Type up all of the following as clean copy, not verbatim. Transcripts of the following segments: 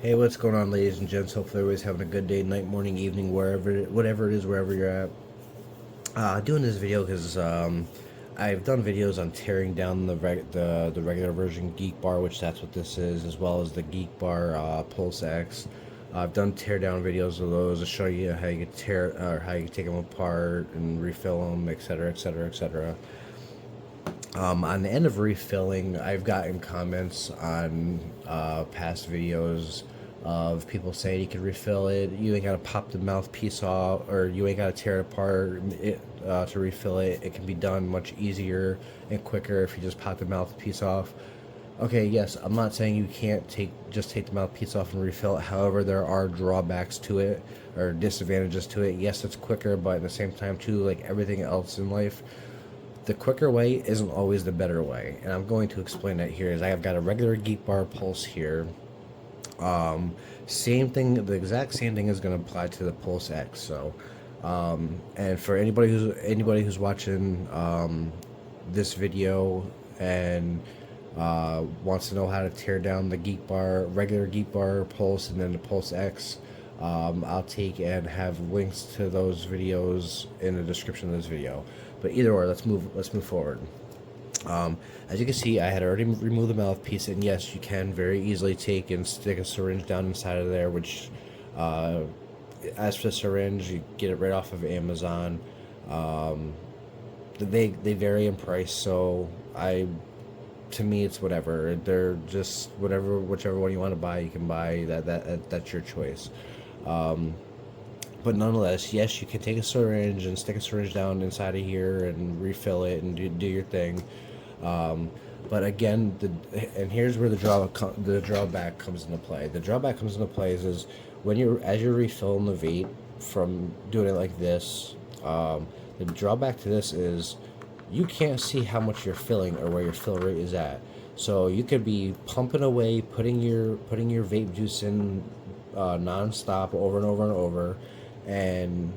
Hey, what's going on, ladies and gents? Hopefully, everybody's having a good day, night, morning, evening, whatever it is, wherever you're at. Doing this video because I've done videos on tearing down the regular version Geekbar, which that's what this is, as well as the Geekbar PulseX. I've done tear down videos of those to show you how you can tear or how you can take them apart and refill them, etc., etc., etc. On the end of refilling, I've gotten comments on past videos of people saying you can refill it. You ain't gotta pop the mouthpiece off, or you ain't gotta tear it apart to refill it. It can be done much easier and quicker if you just pop the mouthpiece off. Okay, yes, I'm not saying you can't just take the mouthpiece off and refill it. However, there are drawbacks to it or disadvantages to it. Yes, it's quicker, but at the same time, too, like everything else in life, the quicker way isn't always the better way, and I'm going to explain that here. Is I have got a regular Geekbar Pulse here. Same thing, the exact same thing is going to apply to the PulseX. So, and for anybody who's watching this video and wants to know how to tear down the regular Geekbar Pulse, and then the PulseX, I'll take and have links to those videos in the description of this video. But either or, let's move forward. As you can see, I had already removed the mouthpiece, and yes, you can very easily take and stick a syringe down inside of there, which, as for the syringe, you get it right off of Amazon. They vary in price, so to me, it's whatever. They're just whichever one you want to buy, you can buy. That's your choice. But nonetheless, yes, you can take a syringe and stick a syringe down inside of here and refill it and do your thing. But again, and here's where the drawback comes into play. The drawback comes into play is when as you're refilling the vape from doing it like this. The drawback to this is you can't see how much you're filling or where your fill rate is at. So you could be pumping away, putting your vape juice in non-stop over and over and over, and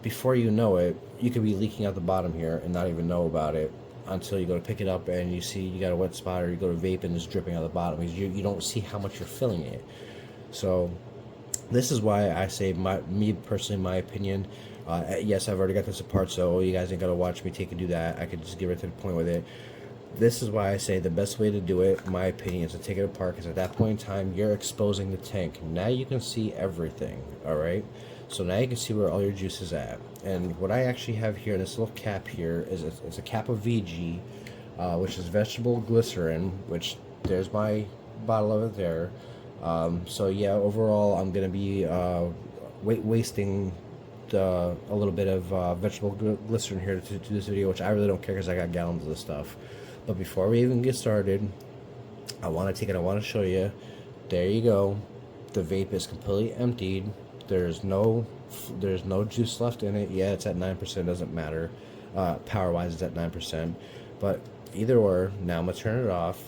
before you know it, you could be leaking out the bottom here and not even know about it until you go to pick it up and you see you got a wet spot, or you go to vape and it's dripping out the bottom because you don't see how much you're filling it. So this is why I say, me personally, my opinion, yes, I've already got this apart, so you guys ain't got to watch me take and do that. I could just get right to the point with it. This is why I say the best way to do it, in my opinion, is to take it apart, because at that point in time, you're exposing the tank. Now you can see everything, alright? So now you can see where all your juice is at. And what I actually have here, this little cap here, is it's a cap of VG, which is vegetable glycerin, which there's my bottle of it there. So yeah, overall, I'm going to be wasting a little bit of vegetable glycerin here to do this video, which I really don't care because I got gallons of this stuff. But before we even get started, I want to take it. I want to show you. There you go. The vape is completely emptied. There's no juice left in it. Yeah, it's at 9%. Doesn't matter. Power-wise, it's at 9%. But either or, now I'm gonna turn it off.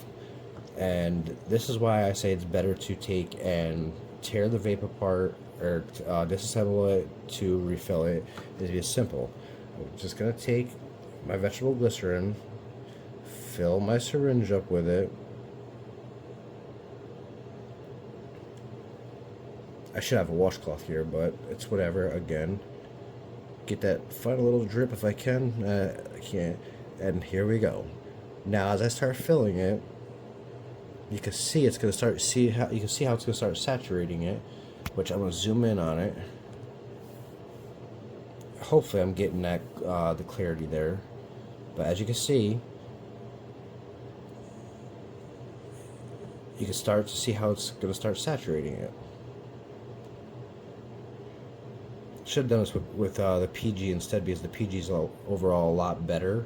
And this is why I say it's better to take and tear the vape apart or disassemble it to refill it. It's simple. I'm just gonna take my vegetable glycerin, fill my syringe up with it. I should have a washcloth here, but it's whatever. Again, get that final little drip if I can. I can't. And here we go. Now, as I start filling it, you can see it's gonna start. You can see how it's gonna start saturating it, which I'm gonna zoom in on it. Hopefully, I'm getting that the clarity there. But as you can see, you can start to see how it's gonna start saturating it. Should have done this with the PG instead, because the PG is overall a lot better.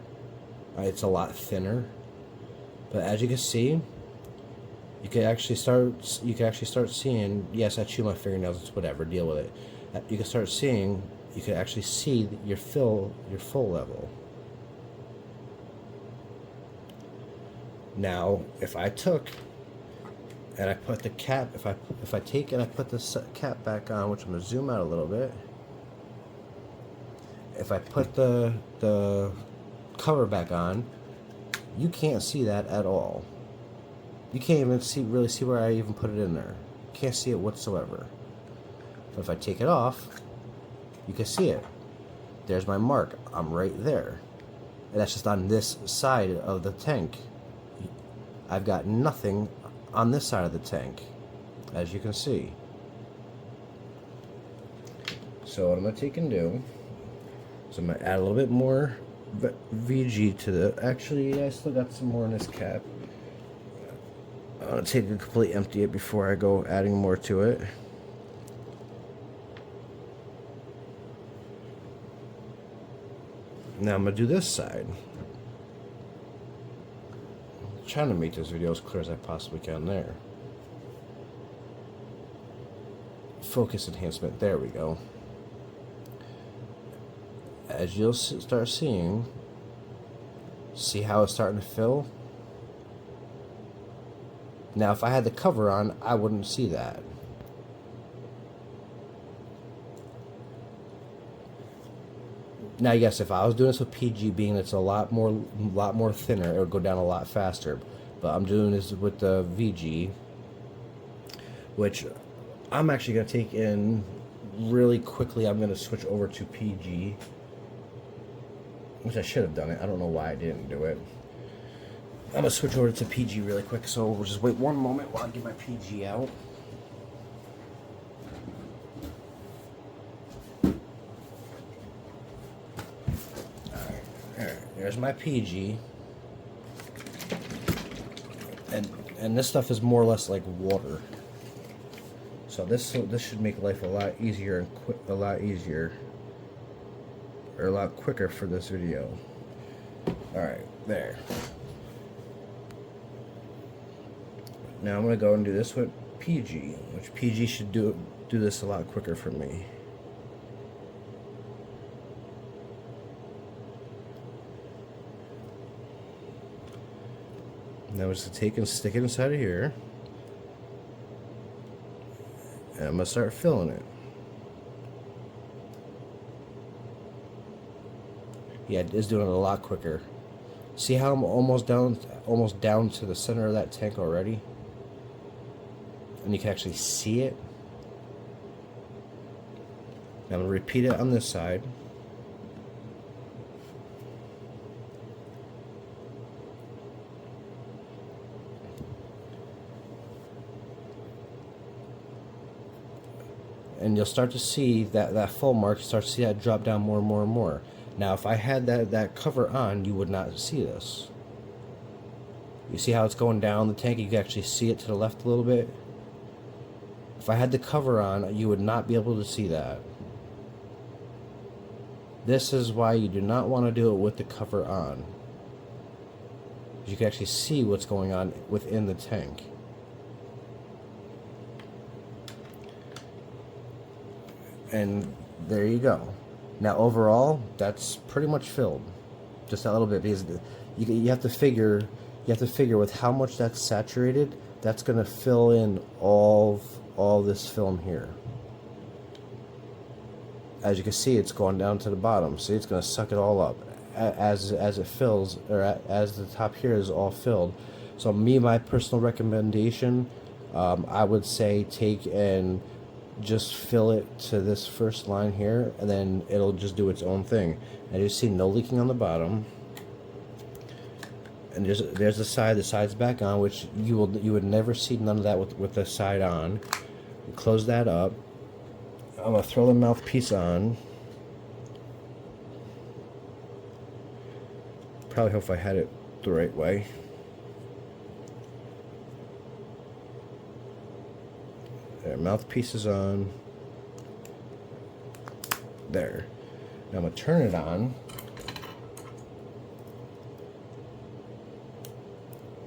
It's a lot thinner, but as you can see, you can actually start seeing. Yes, I chew my fingernails. It's whatever. Deal with it. You can start seeing. You can actually see your full level. Now, if I took and I put the cap, if I take and I put the cap back on, which I'm gonna zoom out a little bit. If I put the cover back on, you can't see that at all. You can't even really see where I even put it in there. Can't see it whatsoever. But if I take it off, you can see it. There's my mark. I'm right there. And that's just on this side of the tank. I've got nothing on this side of the tank, as you can see. So what I'm going to take and do is I'm going to add a little bit more VG to the... Actually, I still got some more in this cap. I'm going to take and completely empty it before I go adding more to it. Now I'm going to do this side. I'm trying to make this video as clear as I possibly can there. Focus enhancement, there we go. As you'll start seeing, see how it's starting to fill? Now if I had the cover on, I wouldn't see that. Now yes, if I was doing this with PG, being it's a lot more thinner, it would go down a lot faster. But I'm doing this with the VG, which I'm actually going to take in really quickly. I'm going to switch over to PG, which I should have done it. I don't know why I didn't do it. I'm going to switch over to PG really quick, so we'll just wait one moment while I get my PG out. Alright, there's my PG. And this stuff is more or less like water. So this should make life a lot easier and a lot quicker for this video. Alright, there. Now I'm going to go and do this with PG, which PG should do this a lot quicker for me. Now I'm just going to take and stick it inside of here. And I'm going to start filling it. Yeah, it is doing it a lot quicker. See how I'm almost down to the center of that tank already? And you can actually see it. Now I'm going to repeat it on this side. And you'll start to see that full mark, you start to see that drop down more and more and more. Now if I had that cover on, you would not see this. You see how it's going down the tank? You can actually see it to the left a little bit. If I had the cover on, you would not be able to see that. This is why you do not want to do it with the cover on. You can actually see what's going on within the tank. And there you go. Now overall, that's pretty much filled. Just a little bit, because you have to figure with how much that's saturated, that's going to fill in all this film here. As you can see, it's going down to the bottom. See, it's going to suck it all up as it fills, or as the top here is all filled. So my personal recommendation, I would say take and just fill it to this first line here, and then it'll just do its own thing. And you see no leaking on the bottom. And there's the side. The side's back on, which you would never see none of that with the side on. Close that up. I'm gonna throw the mouthpiece on. Probably hope I had it the right way. There, mouthpiece is on. There. Now I'm gonna turn it on.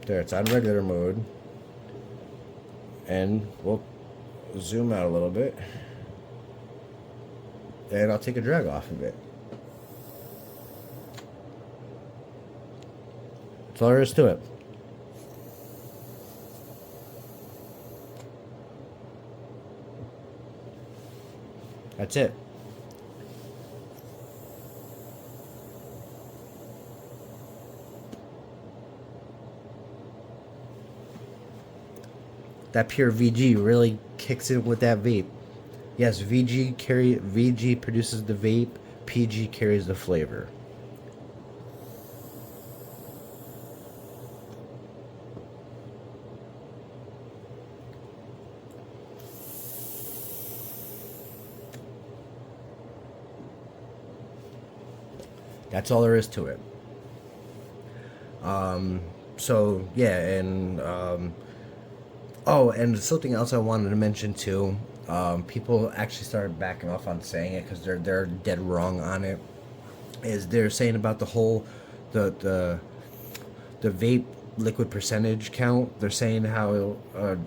There, it's on regular mode. And we'll zoom out a little bit. And I'll take a drag off of it. That's all there is to it. That's it. that pure VG really kicks in with that vape. Yes, VG produces the vape, PG carries the flavor. That's all there is to it. So yeah, and oh, and something else I wanted to mention too. People actually started backing off on saying it because they're dead wrong on it. Is they're saying about the whole the the vape liquid percentage count. They're saying how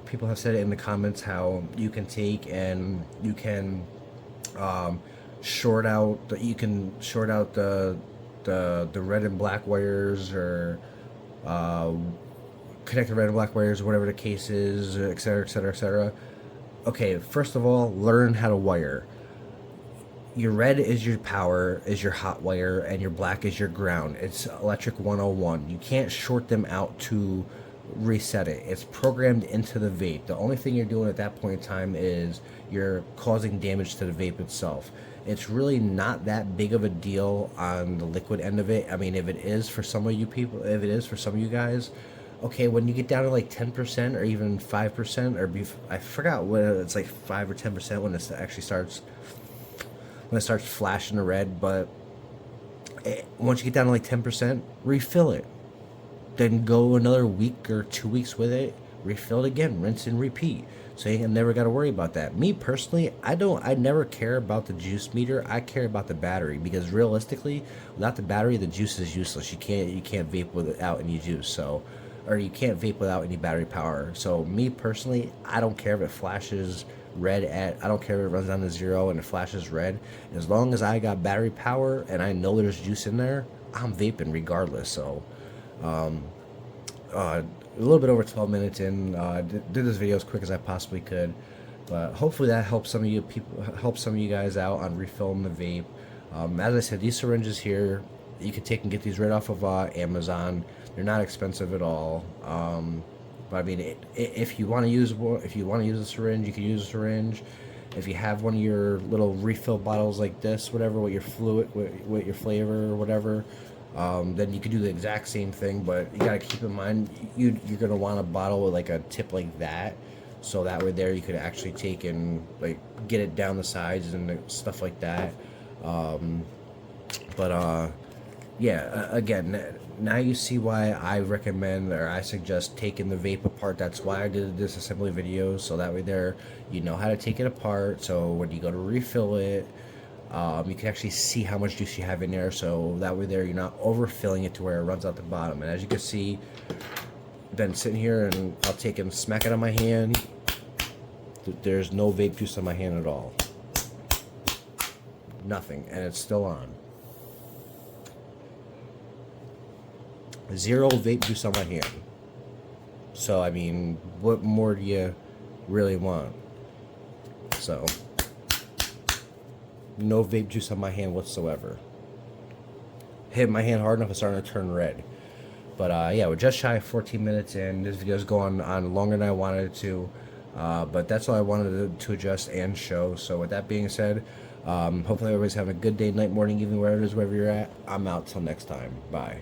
people have said it in the comments how you can take and you can you can short out the red and black wires or uh, connect the red and black wires, whatever the case is, etc., etc., etc. Okay, first of all, learn how to wire. Your red is your power, is your hot wire, and your black is your ground. It's electric 101. You can't short them out to reset it. It's programmed into the vape. The only thing you're doing at that point in time is you're causing damage to the vape itself. It's really not that big of a deal on the liquid end of it. I mean, if it is for some of you people, if it is for some of you guys, okay, when you get down to like 10% or even 5%, I forgot when it's like 5 or 10% when it actually starts, when it starts flashing the red, but once you get down to like 10%, refill it. Then go another week or 2 weeks with it, refill it again, rinse and repeat. So you never got to worry about that. Me personally, I never care about the juice meter. I care about the battery because realistically, without the battery, the juice is useless. You can't vape without any juice. So, or you can't vape without any battery power. So me personally, I don't care if it flashes red I don't care if it runs down to 0 and it flashes red. As long as I got battery power and I know there's juice in there, I'm vaping regardless. So, a little bit over 12 minutes in. Did this video as quick as I possibly could, but hopefully that helps some of you guys out on refilling the vape. As I said, these syringes here, you can take and get these right off of Amazon. They're not expensive at all. But I mean, if you want to use a syringe, you can use a syringe. If you have one of your little refill bottles like this, whatever, with your fluid, with your flavor or whatever, then you could do the exact same thing. But you gotta keep in mind, you're gonna want a bottle with like a tip like that, so that way there you could actually take and like get it down the sides and stuff like that. Yeah, again, now you see why I recommend or I suggest taking the vape apart. That's why I did the disassembly video, so that way there you know how to take it apart. So when you go to refill it, you can actually see how much juice you have in there. So that way there you're not overfilling it to where it runs out the bottom. And as you can see, then sitting here and I'll take and smack it on my hand. There's no vape juice on my hand at all. Nothing, and it's still on. 0 vape juice on my hand. So I mean, what more do you really want? So no vape juice on my hand whatsoever. Hit my hand hard enough, it's starting to turn red. But yeah, we're just shy of 14 minutes in. This video's going on longer than I wanted it to. But that's all I wanted to adjust and show. So with that being said, hopefully everybody's having a good day, night, morning, evening, wherever it is, wherever you're at. I'm out till next time. Bye.